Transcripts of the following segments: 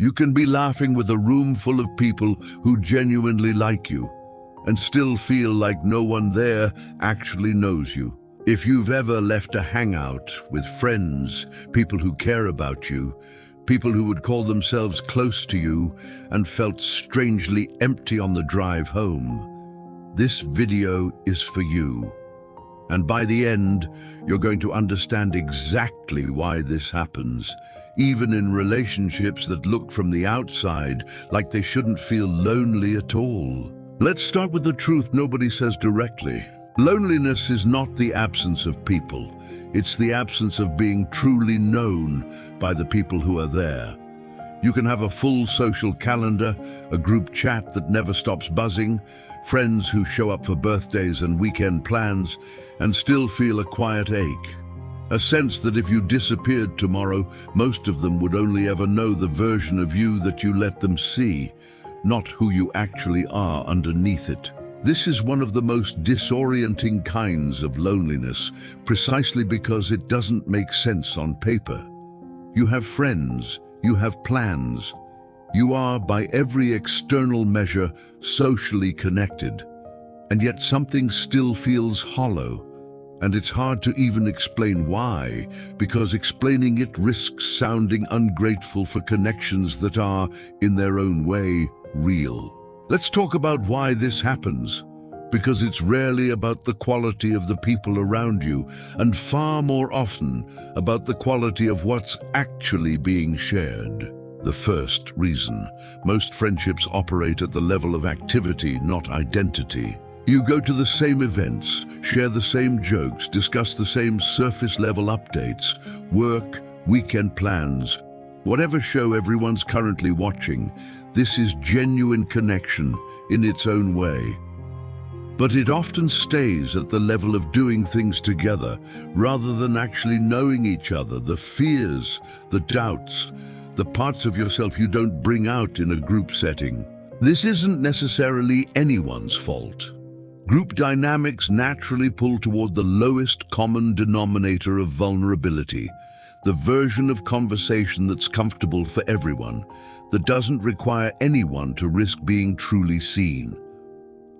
You can be laughing with a room full of people who genuinely like you and still feel like no one there actually knows you. If you've ever left a hangout with friends, people who care about you, people who would call themselves close to you, and felt strangely empty on the drive home, this video is for you. And by the end, you're going to understand exactly why this happens, even in relationships that look from the outside like they shouldn't feel lonely at all. Let's start with the truth nobody says directly. Loneliness is not the absence of people. It's the absence of being truly known by the people who are there. You can have a full social calendar, a group chat that never stops buzzing, friends who show up for birthdays and weekend plans, and still feel a quiet ache. A sense that if you disappeared tomorrow, most of them would only ever know the version of you that you let them see, not who you actually are underneath it. This is one of the most disorienting kinds of loneliness, precisely because it doesn't make sense on paper. You have friends, you have plans. You are, by every external measure, socially connected. And yet something still feels hollow. And it's hard to even explain why, because explaining it risks sounding ungrateful for connections that are, in their own way, real. Let's talk about why this happens, because it's rarely about the quality of the people around you, and far more often about the quality of what's actually being shared. The first reason: most friendships operate at the level of activity, not identity. You go to the same events, share the same jokes, discuss the same surface-level updates, work, weekend plans. Whatever show everyone's currently watching, this is genuine connection in its own way. But it often stays at the level of doing things together, rather than actually knowing each other, the fears, the doubts, the parts of yourself you don't bring out in a group setting. This isn't necessarily anyone's fault. Group dynamics naturally pull toward the lowest common denominator of vulnerability, the version of conversation that's comfortable for everyone, that doesn't require anyone to risk being truly seen.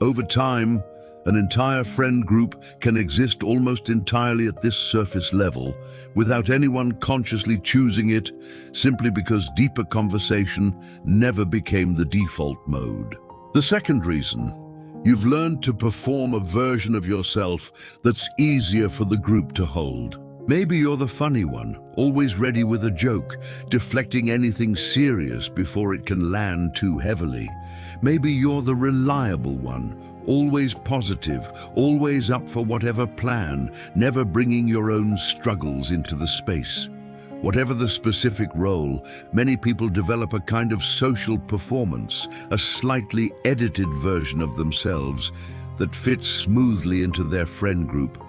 Over time, an entire friend group can exist almost entirely at this surface level, without anyone consciously choosing it, simply because deeper conversation never became the default mode. The second reason: you've learned to perform a version of yourself that's easier for the group to hold. Maybe you're the funny one, always ready with a joke, deflecting anything serious before it can land too heavily. Maybe you're the reliable one, always positive, always up for whatever plan, never bringing your own struggles into the space. Whatever the specific role, many people develop a kind of social performance, a slightly edited version of themselves that fits smoothly into their friend group,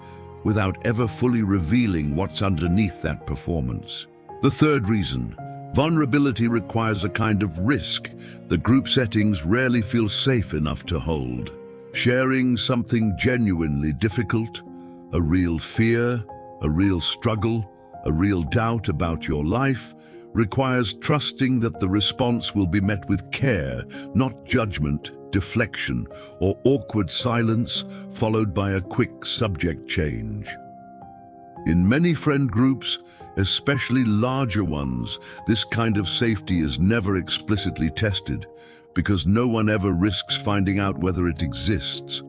without ever fully revealing what's underneath that performance. The third reason: vulnerability requires a kind of risk that group settings rarely feel safe enough to hold. Sharing something genuinely difficult, a real fear, a real struggle, a real doubt about your life, requires trusting that the response will be met with care, not judgment, deflection, or awkward silence followed by a quick subject change. In many friend groups, especially larger ones, this kind of safety is never explicitly tested, because no one ever risks finding out whether it exists.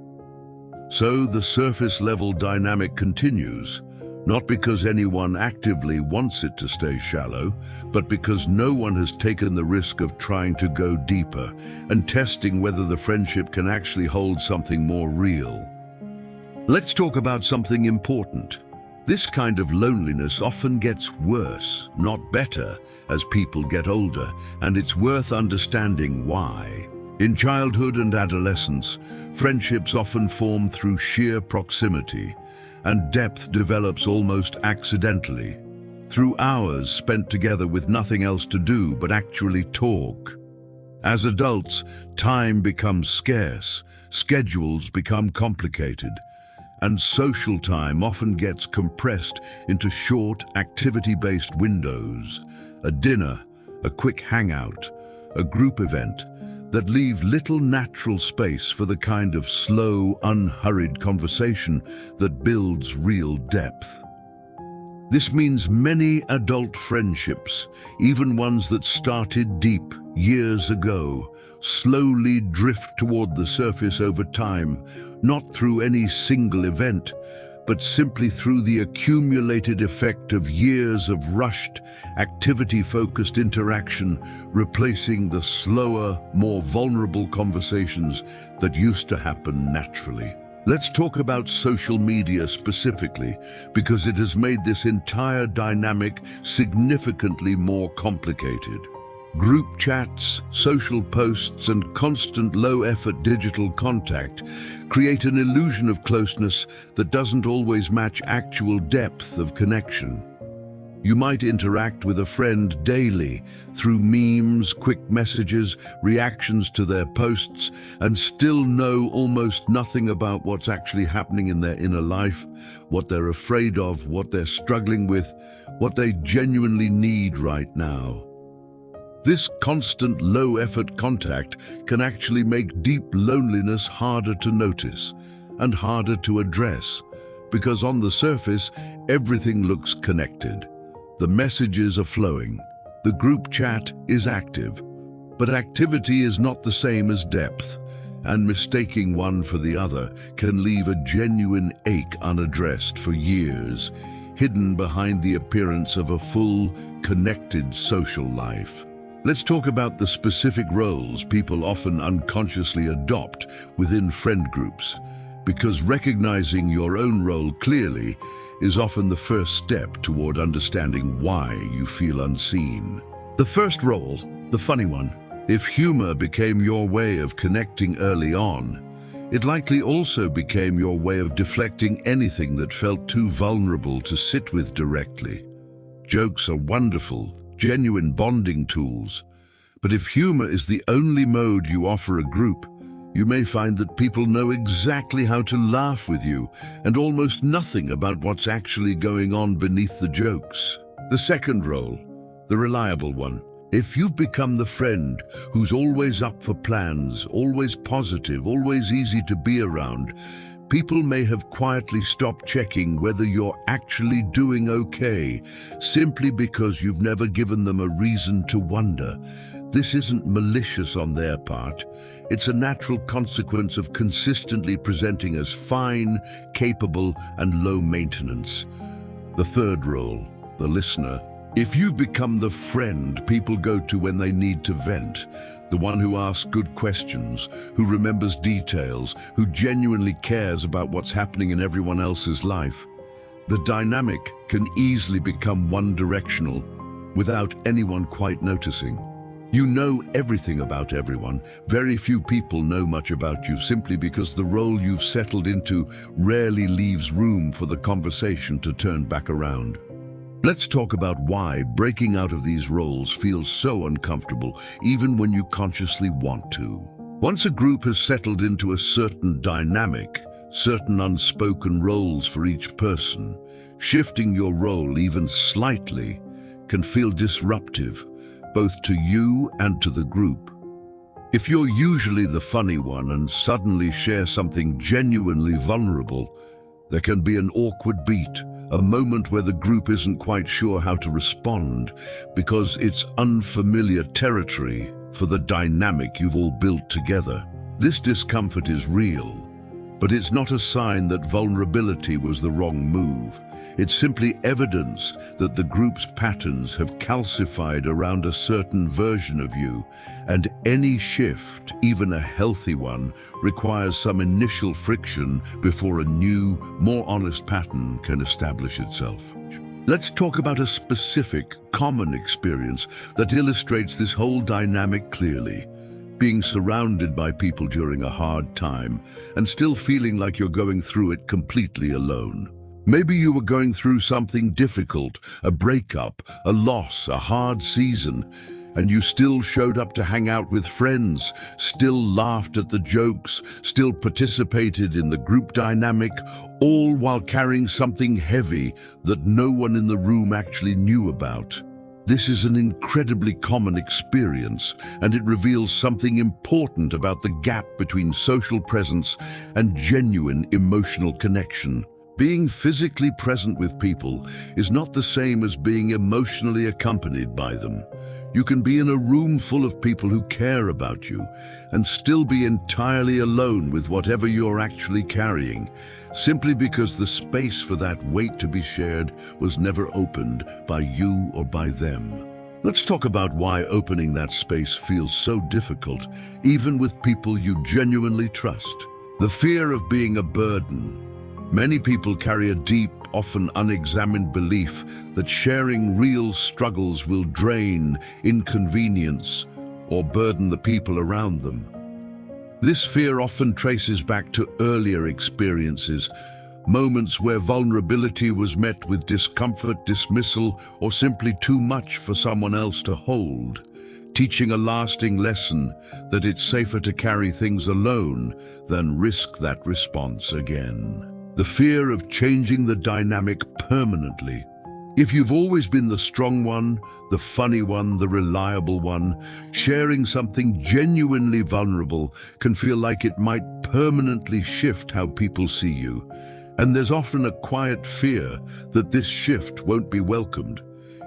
So the surface-level dynamic continues, not because anyone actively wants it to stay shallow, but because no one has taken the risk of trying to go deeper and testing whether the friendship can actually hold something more real. Let's talk about something important. This kind of loneliness often gets worse, not better, as people get older, and it's worth understanding why. In childhood and adolescence, friendships often form through sheer proximity, and depth develops almost accidentally, through hours spent together with nothing else to do but actually talk. As adults, time becomes scarce, schedules become complicated, and social time often gets compressed into short, activity-based windows. A dinner, a quick hangout, a group event, that leave little natural space for the kind of slow, unhurried conversation that builds real depth. This means many adult friendships, even ones that started deep years ago, slowly drift toward the surface over time, not through any single event, but simply through the accumulated effect of years of rushed, activity-focused interaction, replacing the slower, more vulnerable conversations that used to happen naturally. Let's talk about social media specifically, because it has made this entire dynamic significantly more complicated. Group chats, social posts, and constant low-effort digital contact create an illusion of closeness that doesn't always match actual depth of connection. You might interact with a friend daily through memes, quick messages, reactions to their posts, and still know almost nothing about what's actually happening in their inner life, what they're afraid of, what they're struggling with, what they genuinely need right now. This constant low-effort contact can actually make deep loneliness harder to notice and harder to address, because on the surface, everything looks connected. The messages are flowing, the group chat is active, but activity is not the same as depth, and mistaking one for the other can leave a genuine ache unaddressed for years, hidden behind the appearance of a full, connected social life. Let's talk about the specific roles people often unconsciously adopt within friend groups, because recognizing your own role clearly is often the first step toward understanding why you feel unseen. The first role, the funny one. If humor became your way of connecting early on, it likely also became your way of deflecting anything that felt too vulnerable to sit with directly. Jokes are wonderful, genuine bonding tools, but if humor is the only mode you offer a group, you may find that people know exactly how to laugh with you and almost nothing about what's actually going on beneath the jokes. The second role, the reliable one. If you've become the friend who's always up for plans, always positive, always easy to be around, people may have quietly stopped checking whether you're actually doing okay, simply because you've never given them a reason to wonder. This isn't malicious on their part. It's a natural consequence of consistently presenting as fine, capable, and low maintenance. The third role, the listener. If you've become the friend people go to when they need to vent, the one who asks good questions, who remembers details, who genuinely cares about what's happening in everyone else's life, the dynamic can easily become one-directional without anyone quite noticing. You know everything about everyone. Very few people know much about you simply because the role you've settled into rarely leaves room for the conversation to turn back around. Let's talk about why breaking out of these roles feels so uncomfortable, even when you consciously want to. Once a group has settled into a certain dynamic, certain unspoken roles for each person, shifting your role even slightly can feel disruptive, both to you and to the group. If you're usually the funny one and suddenly share something genuinely vulnerable, there can be an awkward beat, a moment where the group isn't quite sure how to respond because it's unfamiliar territory for the dynamic you've all built together. This discomfort is real, but it's not a sign that vulnerability was the wrong move. It's simply evidence that the group's patterns have calcified around a certain version of you, and any shift, even a healthy one, requires some initial friction before a new, more honest pattern can establish itself. Let's talk about a specific, common experience that illustrates this whole dynamic clearly. Being surrounded by people during a hard time and still feeling like you're going through it completely alone. Maybe you were going through something difficult, a breakup, a loss, a hard season, and you still showed up to hang out with friends, still laughed at the jokes, still participated in the group dynamic, all while carrying something heavy that no one in the room actually knew about. This is an incredibly common experience, and it reveals something important about the gap between social presence and genuine emotional connection. Being physically present with people is not the same as being emotionally accompanied by them. You can be in a room full of people who care about you and still be entirely alone with whatever you're actually carrying, simply because the space for that weight to be shared was never opened by you or by them. Let's talk about why opening that space feels so difficult, even with people you genuinely trust. The fear of being a burden. Many people carry a deep, often unexamined belief that sharing real struggles will drain, inconvenience, or burden the people around them. This fear often traces back to earlier experiences, moments where vulnerability was met with discomfort, dismissal, or simply too much for someone else to hold, teaching a lasting lesson that it's safer to carry things alone than risk that response again. The fear of changing the dynamic permanently. If you've always been the strong one, the funny one, the reliable one, sharing something genuinely vulnerable can feel like it might permanently shift how people see you. And there's often a quiet fear that this shift won't be welcomed,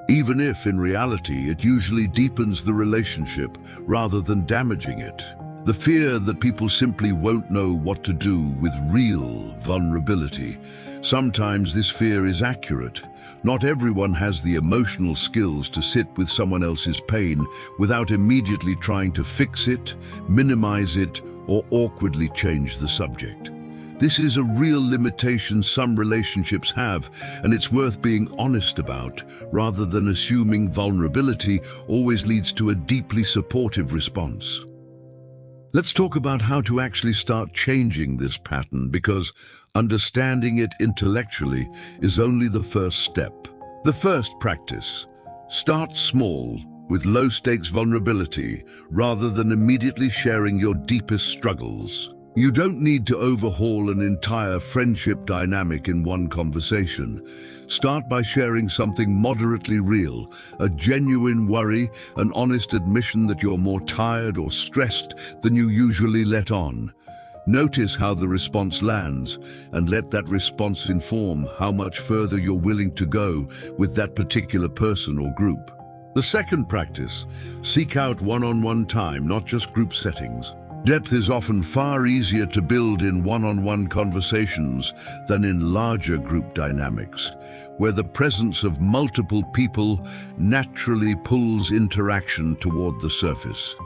even if in reality it usually deepens the relationship rather than damaging it. The fear that people simply won't know what to do with real vulnerability. Sometimes this fear is accurate. Not everyone has the emotional skills to sit with someone else's pain without immediately trying to fix it, minimize it, or awkwardly change the subject. This is a real limitation some relationships have, and it's worth being honest about, rather than assuming vulnerability always leads to a deeply supportive response. Let's talk about how to actually start changing this pattern, because understanding it intellectually is only the first step. The first practice: start small, with low-stakes vulnerability, rather than immediately sharing your deepest struggles. You don't need to overhaul an entire friendship dynamic in one conversation. Start by sharing something moderately real, a genuine worry, an honest admission that you're more tired or stressed than you usually let on. Notice how the response lands, and let that response inform how much further you're willing to go with that particular person or group. The second practice: seek out one-on-one time, not just group settings. Depth is often far easier to build in one-on-one conversations than in larger group dynamics, where the presence of multiple people naturally pulls interaction toward the surface.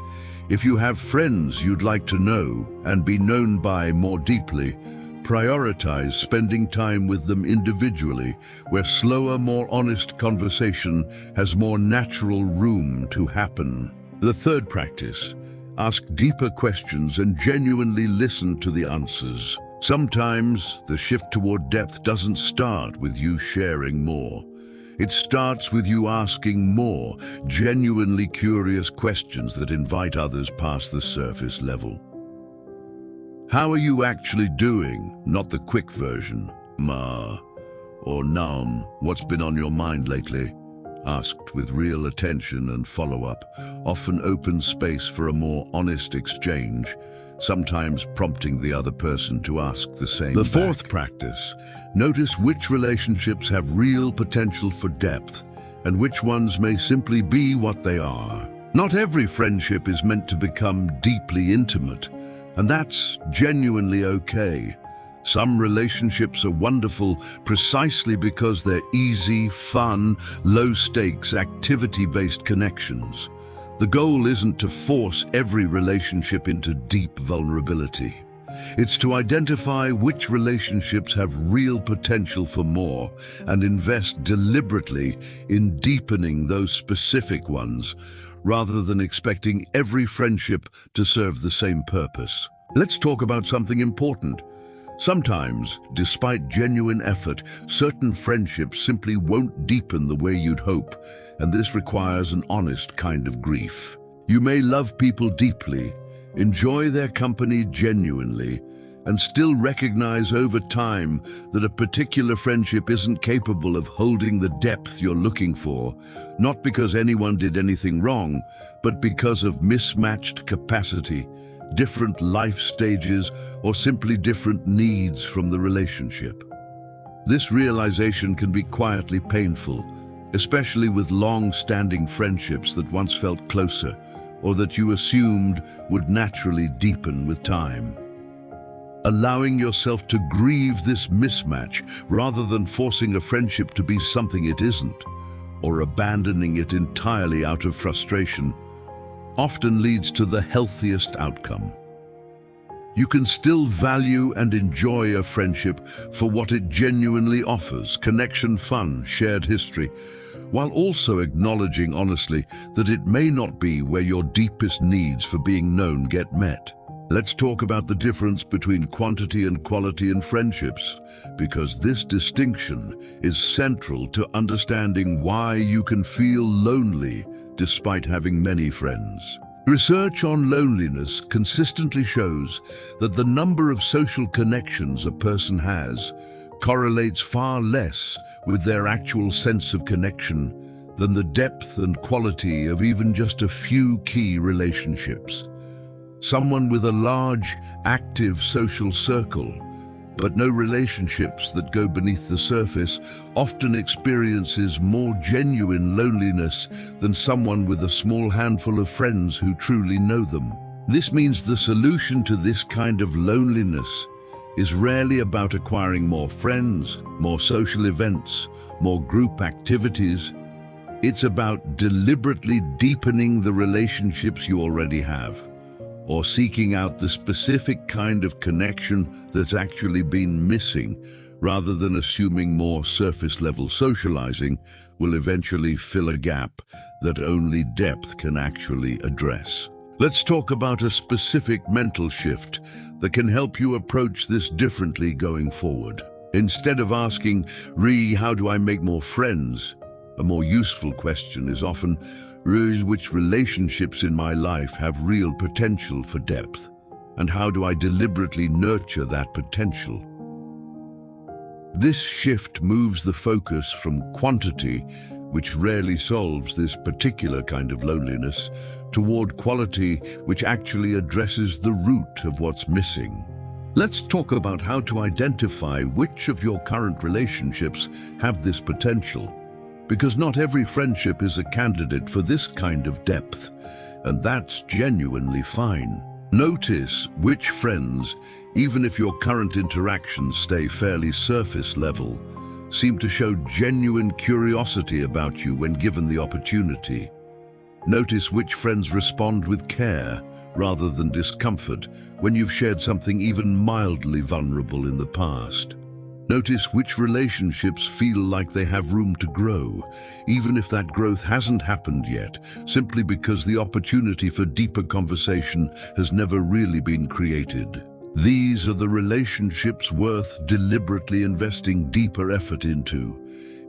If you have friends you'd like to know and be known by more deeply, prioritize spending time with them individually, where slower, more honest conversation has more natural room to happen. The third practice: ask deeper questions and genuinely listen to the answers. Sometimes the shift toward depth doesn't start with you sharing more. It starts with you asking more, genuinely curious questions that invite others past the surface level. How are you actually doing? Not the quick version. Ma, or Naum, what's been on your mind lately? Asked with real attention and follow-up, often opens space for a more honest exchange, sometimes prompting the other person to ask the same. The fourth practice: notice which relationships have real potential for depth and which ones may simply be what they are. Not every friendship is meant to become deeply intimate, and that's genuinely okay. Some relationships are wonderful precisely because they're easy, fun, low-stakes, activity-based connections. The goal isn't to force every relationship into deep vulnerability. It's to identify which relationships have real potential for more and invest deliberately in deepening those specific ones, rather than expecting every friendship to serve the same purpose. Let's talk about something important. Sometimes, despite genuine effort, certain friendships simply won't deepen the way you'd hope, and this requires an honest kind of grief. You may love people deeply, enjoy their company genuinely, and still recognize over time that a particular friendship isn't capable of holding the depth you're looking for, not because anyone did anything wrong, but because of mismatched capacity, different life stages, or simply different needs from the relationship. This realization can be quietly painful, especially with long-standing friendships that once felt closer, or that you assumed would naturally deepen with time. Allowing yourself to grieve this mismatch rather than forcing a friendship to be something it isn't, or abandoning it entirely out of frustration, often leads to the healthiest outcome. You can still value and enjoy a friendship for what it genuinely offers: connection, fun, shared history, while also acknowledging honestly that it may not be where your deepest needs for being known get met. Let's talk about the difference between quantity and quality in friendships, because this distinction is central to understanding why you can feel lonely despite having many friends. Research on loneliness consistently shows that the number of social connections a person has correlates far less with their actual sense of connection than the depth and quality of even just a few key relationships. Someone with a large, active social circle, but no relationships that go beneath the surface, often experiences more genuine loneliness than someone with a small handful of friends who truly know them. This means the solution to this kind of loneliness is rarely about acquiring more friends, more social events, more group activities. It's about deliberately deepening the relationships you already have, or seeking out the specific kind of connection that's actually been missing, rather than assuming more surface-level socializing will eventually fill a gap that only depth can actually address. Let's talk about a specific mental shift that can help you approach this differently going forward. Instead of asking, how do I make more friends?" a more useful question is often, which relationships in my life have real potential for depth, and how do I deliberately nurture that potential? This shift moves the focus from quantity, which rarely solves this particular kind of loneliness, toward quality, which actually addresses the root of what's missing. Let's talk about how to identify which of your current relationships have this potential, because not every friendship is a candidate for this kind of depth, and that's genuinely fine. Notice which friends, even if your current interactions stay fairly surface level, seem to show genuine curiosity about you when given the opportunity. Notice which friends respond with care rather than discomfort when you've shared something even mildly vulnerable in the past. Notice which relationships feel like they have room to grow, even if that growth hasn't happened yet, simply because the opportunity for deeper conversation has never really been created. These are the relationships worth deliberately investing deeper effort into,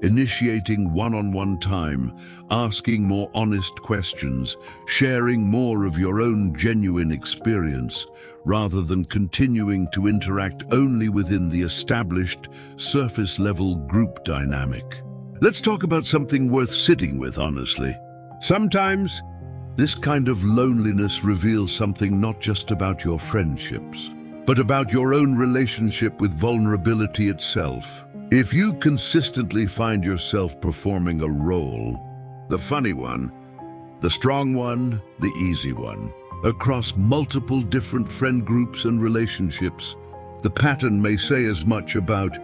initiating one-on-one time, asking more honest questions, sharing more of your own genuine experience, rather than continuing to interact only within the established, surface-level group dynamic. Let's talk about something worth sitting with, honestly. Sometimes, this kind of loneliness reveals something not just about your friendships, but about your own relationship with vulnerability itself. If you consistently find yourself performing a role, the funny one, the strong one, the easy one, across multiple different friend groups and relationships, the pattern may say as much about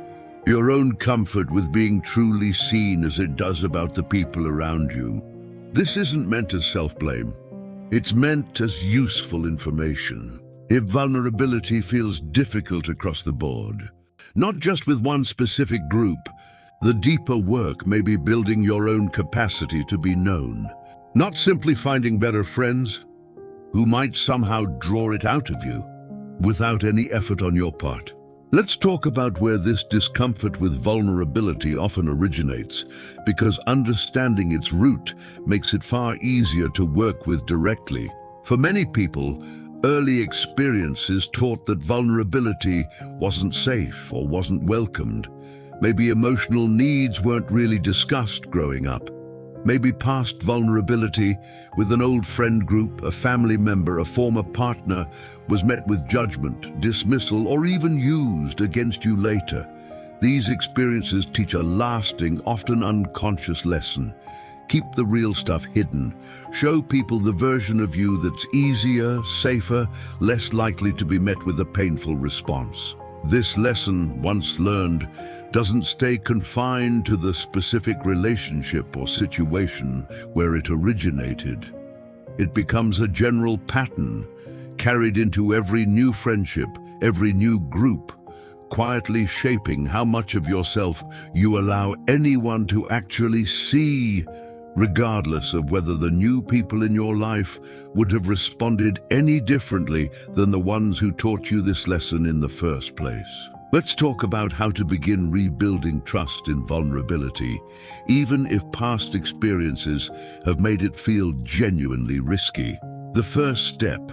your own comfort with being truly seen as it does about the people around you. This isn't meant as self-blame. It's meant as useful information. If vulnerability feels difficult across the board, not just with one specific group, the deeper work may be building your own capacity to be known, not simply finding better friends who might somehow draw it out of you without any effort on your part. Let's talk about where this discomfort with vulnerability often originates, because understanding its root makes it far easier to work with directly. For many people, Early experiences taught that vulnerability wasn't safe or wasn't welcomed. Maybe emotional needs weren't really discussed growing up. Maybe past vulnerability with an old friend group, a family member, a former partner was met with judgment, dismissal, or even used against you later. These experiences teach a lasting, often unconscious lesson. Keep the real stuff hidden. Show people the version of you that's easier, safer, less likely to be met with a painful response. This lesson, once learned, doesn't stay confined to the specific relationship or situation where it originated. It becomes a general pattern, carried into every new friendship, every new group, quietly shaping how much of yourself you allow anyone to actually see, regardless of whether the new people in your life would have responded any differently than the ones who taught you this lesson in the first place. Let's talk about how to begin rebuilding trust in vulnerability, even if past experiences have made it feel genuinely risky. The first step: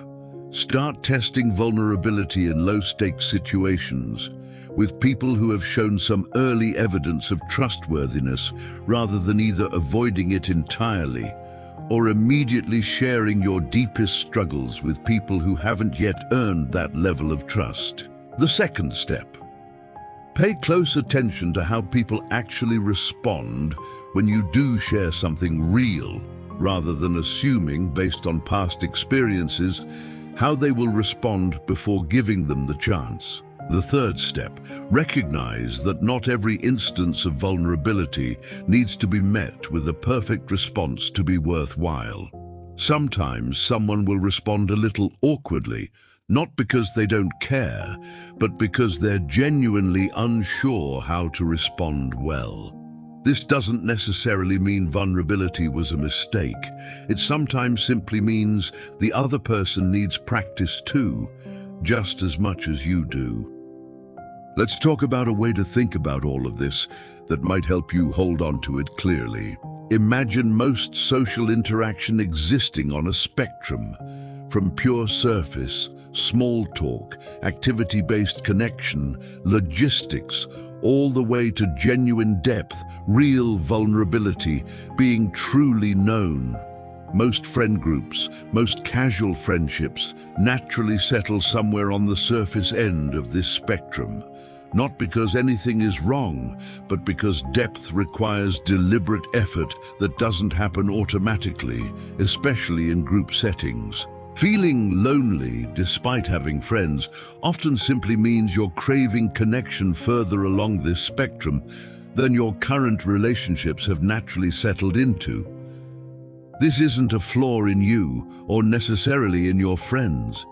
start testing vulnerability in low-stakes situations, with people who have shown some early evidence of trustworthiness, rather than either avoiding it entirely or immediately sharing your deepest struggles with people who haven't yet earned that level of trust. The second step: pay close attention to how people actually respond when you do share something real, rather than assuming, based on past experiences, how they will respond before giving them the chance. The third step: recognize that not every instance of vulnerability needs to be met with a perfect response to be worthwhile. Sometimes someone will respond a little awkwardly, not because they don't care, but because they're genuinely unsure how to respond well. This doesn't necessarily mean vulnerability was a mistake. It sometimes simply means the other person needs practice too, just as much as you do. Let's talk about a way to think about all of this that might help you hold on to it clearly. Imagine most social interaction existing on a spectrum, from pure surface, small talk, activity-based connection, logistics, all the way to genuine depth, real vulnerability, being truly known. Most friend groups, most casual friendships, naturally settle somewhere on the surface end of this spectrum. Not because anything is wrong, but because depth requires deliberate effort that doesn't happen automatically, especially in group settings. Feeling lonely despite having friends often simply means you're craving connection further along this spectrum than your current relationships have naturally settled into. This isn't a flaw in you or necessarily in your friends.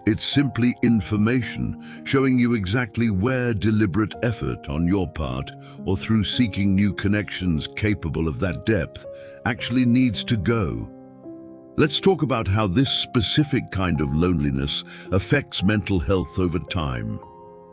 It's simply information showing you exactly where deliberate effort on your part, or through seeking new connections capable of that depth, actually needs to go. Let's talk about how this specific kind of loneliness affects mental health over time,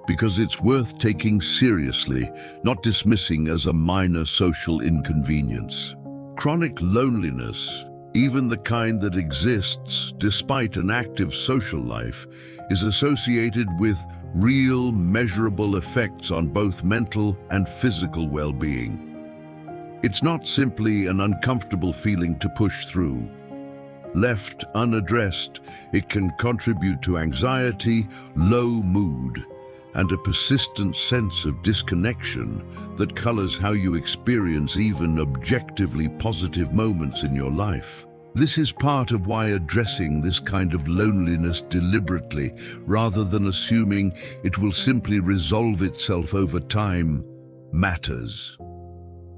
because it's worth taking seriously, not dismissing as a minor social inconvenience. Chronic loneliness, even the kind that exists despite an active social life, is associated with real, measurable effects on both mental and physical well-being. It's not simply an uncomfortable feeling to push through. Left unaddressed, it can contribute to anxiety, low mood, and a persistent sense of disconnection that colors how you experience even objectively positive moments in your life. This is part of why addressing this kind of loneliness deliberately, rather than assuming it will simply resolve itself over time, matters.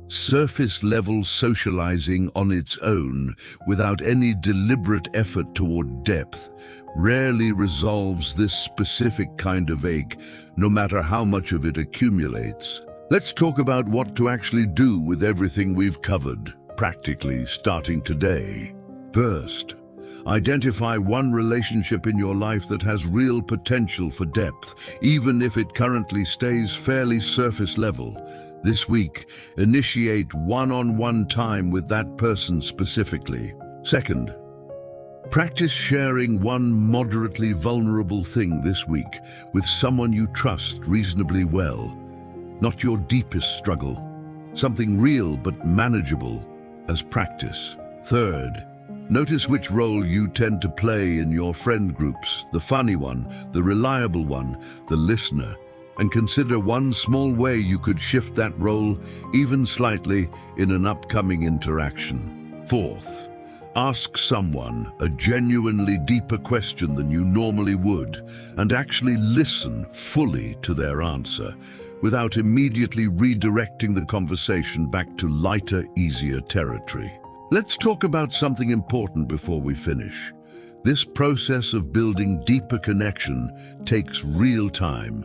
Surface-level socializing on its own, without any deliberate effort toward depth, rarely resolves this specific kind of ache, no matter how much of it accumulates. Let's talk about what to actually do with everything we've covered, practically starting today. First, identify one relationship in your life that has real potential for depth, even if it currently stays fairly surface level. This week, initiate one-on-one time with that person specifically. Second, Practice sharing one moderately vulnerable thing this week with someone you trust reasonably well. Not your deepest struggle. Something real but manageable as practice. Third, notice which role you tend to play in your friend groups, the funny one, the reliable one, the listener, and consider one small way you could shift that role, even slightly, in an upcoming interaction. Fourth, ask someone a genuinely deeper question than you normally would, and actually listen fully to their answer, without immediately redirecting the conversation back to lighter, easier territory. Let's talk about something important before we finish. This process of building deeper connection takes real time,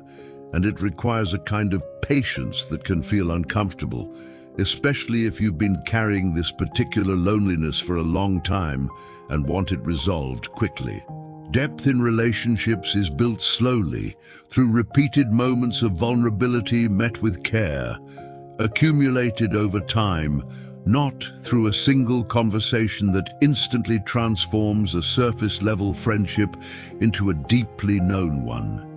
and it requires a kind of patience that can feel uncomfortable, especially if you've been carrying this particular loneliness for a long time and want it resolved quickly. Depth in relationships is built slowly, through repeated moments of vulnerability met with care, accumulated over time, not through a single conversation that instantly transforms a surface-level friendship into a deeply known one.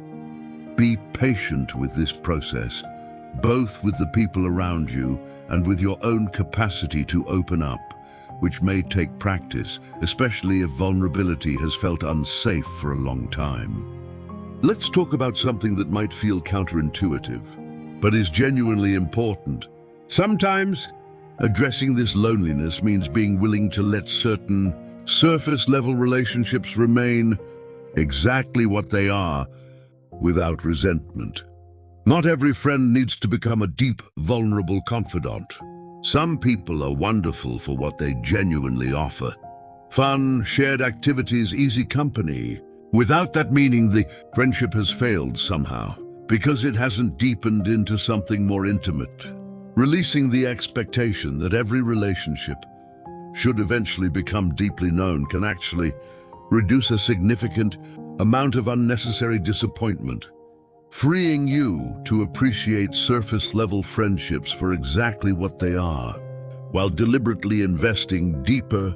Be patient with this process, both with the people around you and with your own capacity to open up, which may take practice, especially if vulnerability has felt unsafe for a long time. Let's talk about something that might feel counterintuitive, but is genuinely important. Sometimes, addressing this loneliness means being willing to let certain surface-level relationships remain exactly what they are, without resentment. Not every friend needs to become a deep, vulnerable confidant. Some people are wonderful for what they genuinely offer. Fun, shared activities, easy company, without that meaning the friendship has failed somehow, because it hasn't deepened into something more intimate. Releasing the expectation that every relationship should eventually become deeply known can actually reduce a significant amount of unnecessary disappointment, freeing you to appreciate surface-level friendships for exactly what they are, while deliberately investing deeper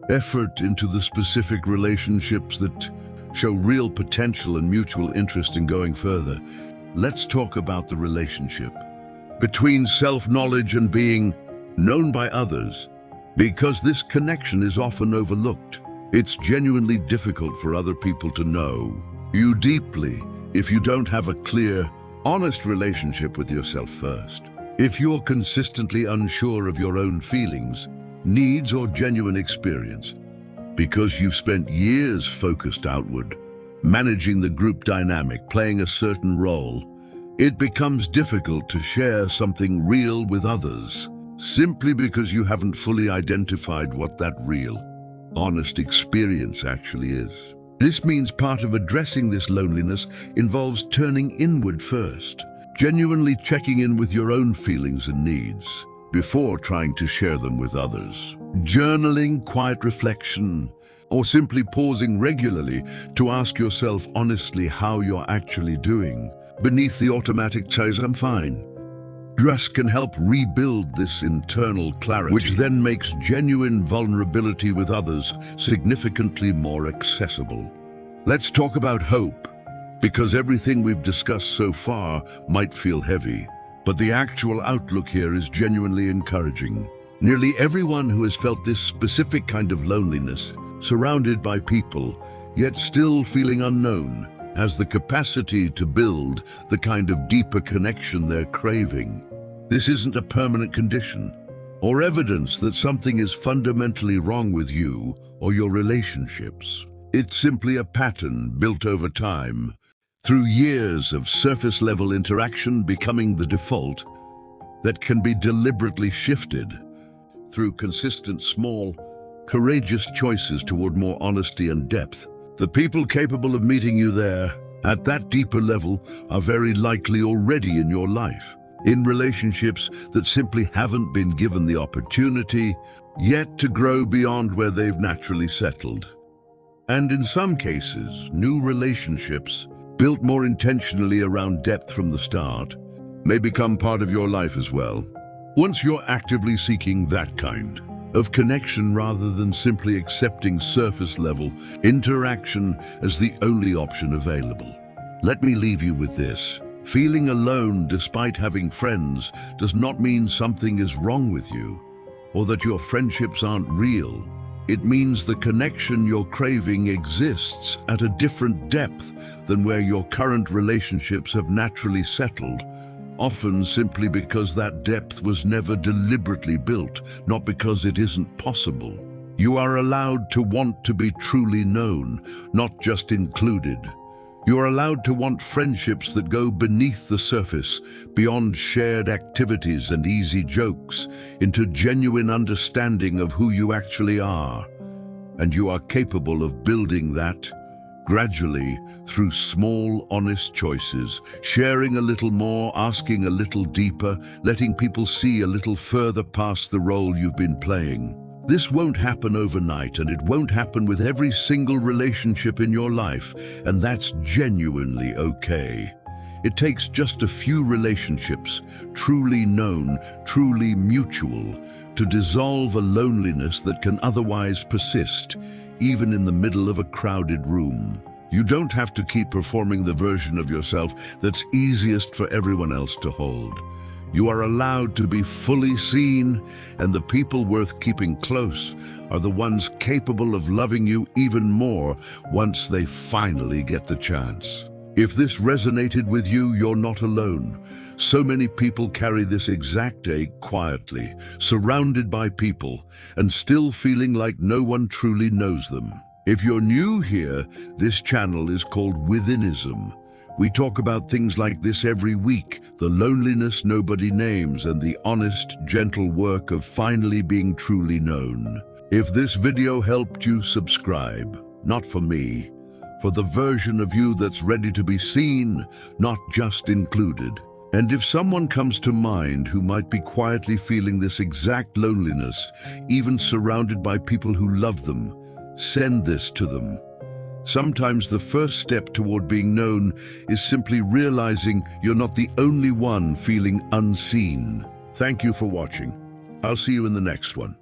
effort into the specific relationships that show real potential and mutual interest in going further. Let's talk about the relationship between self-knowledge and being known by others, because this connection is often overlooked. It's genuinely difficult for other people to know you deeply if you don't have a clear, honest relationship with yourself first. If you're consistently unsure of your own feelings, needs, or genuine experience, because you've spent years focused outward, managing the group dynamic, playing a certain role, it becomes difficult to share something real with others, simply because you haven't fully identified what that real, honest experience actually is. This means part of addressing this loneliness involves turning inward first, genuinely checking in with your own feelings and needs before trying to share them with others. Journaling, quiet reflection, or simply pausing regularly to ask yourself honestly how you're actually doing, beneath the automatic says "I'm fine." Just can help rebuild this internal clarity, which then makes genuine vulnerability with others significantly more accessible. Let's talk about hope, because everything we've discussed so far might feel heavy, but the actual outlook here is genuinely encouraging. Nearly everyone who has felt this specific kind of loneliness, surrounded by people, yet still feeling unknown, has the capacity to build the kind of deeper connection they're craving. This isn't a permanent condition, or evidence that something is fundamentally wrong with you or your relationships. It's simply a pattern built over time, through years of surface-level interaction becoming the default, that can be deliberately shifted through consistent, small, courageous choices toward more honesty and depth. The people capable of meeting you there, at that deeper level, are very likely already in your life, in relationships that simply haven't been given the opportunity yet to grow beyond where they've naturally settled. And in some cases, new relationships, built more intentionally around depth from the start, may become part of your life as well, once you're actively seeking that kind. of connection rather than simply accepting surface-level interaction as the only option available. Let me leave you with this. Feeling alone despite having friends does not mean something is wrong with you, or that your friendships aren't real. It means the connection you're craving exists at a different depth than where your current relationships have naturally settled, often simply because that depth was never deliberately built, not because it isn't possible. You are allowed to want to be truly known, not just included. You are allowed to want friendships that go beneath the surface, beyond shared activities and easy jokes, into genuine understanding of who you actually are. And you are capable of building that gradually through small, honest choices, sharing a little more, asking a little deeper, letting people see a little further past the role you've been playing. This won't happen overnight, and it won't happen with every single relationship in your life, and that's genuinely okay. It takes just a few relationships, truly known, truly mutual, to dissolve a loneliness that can otherwise persist, even in the middle of a crowded room. You don't have to keep performing the version of yourself that's easiest for everyone else to hold. You are allowed to be fully seen, and the people worth keeping close are the ones capable of loving you even more once they finally get the chance. If this resonated with you, you're not alone. So many people carry this exact ache quietly, surrounded by people, and still feeling like no one truly knows them. If you're new here, this channel is called Withinism. We talk about things like this every week, the loneliness nobody names and the honest, gentle work of finally being truly known. If this video helped you, subscribe. Not for me, for the version of you that's ready to be seen, not just included. And if someone comes to mind who might be quietly feeling this exact loneliness, even surrounded by people who love them, send this to them. Sometimes the first step toward being known is simply realizing you're not the only one feeling unseen. Thank you for watching. I'll see you in the next one.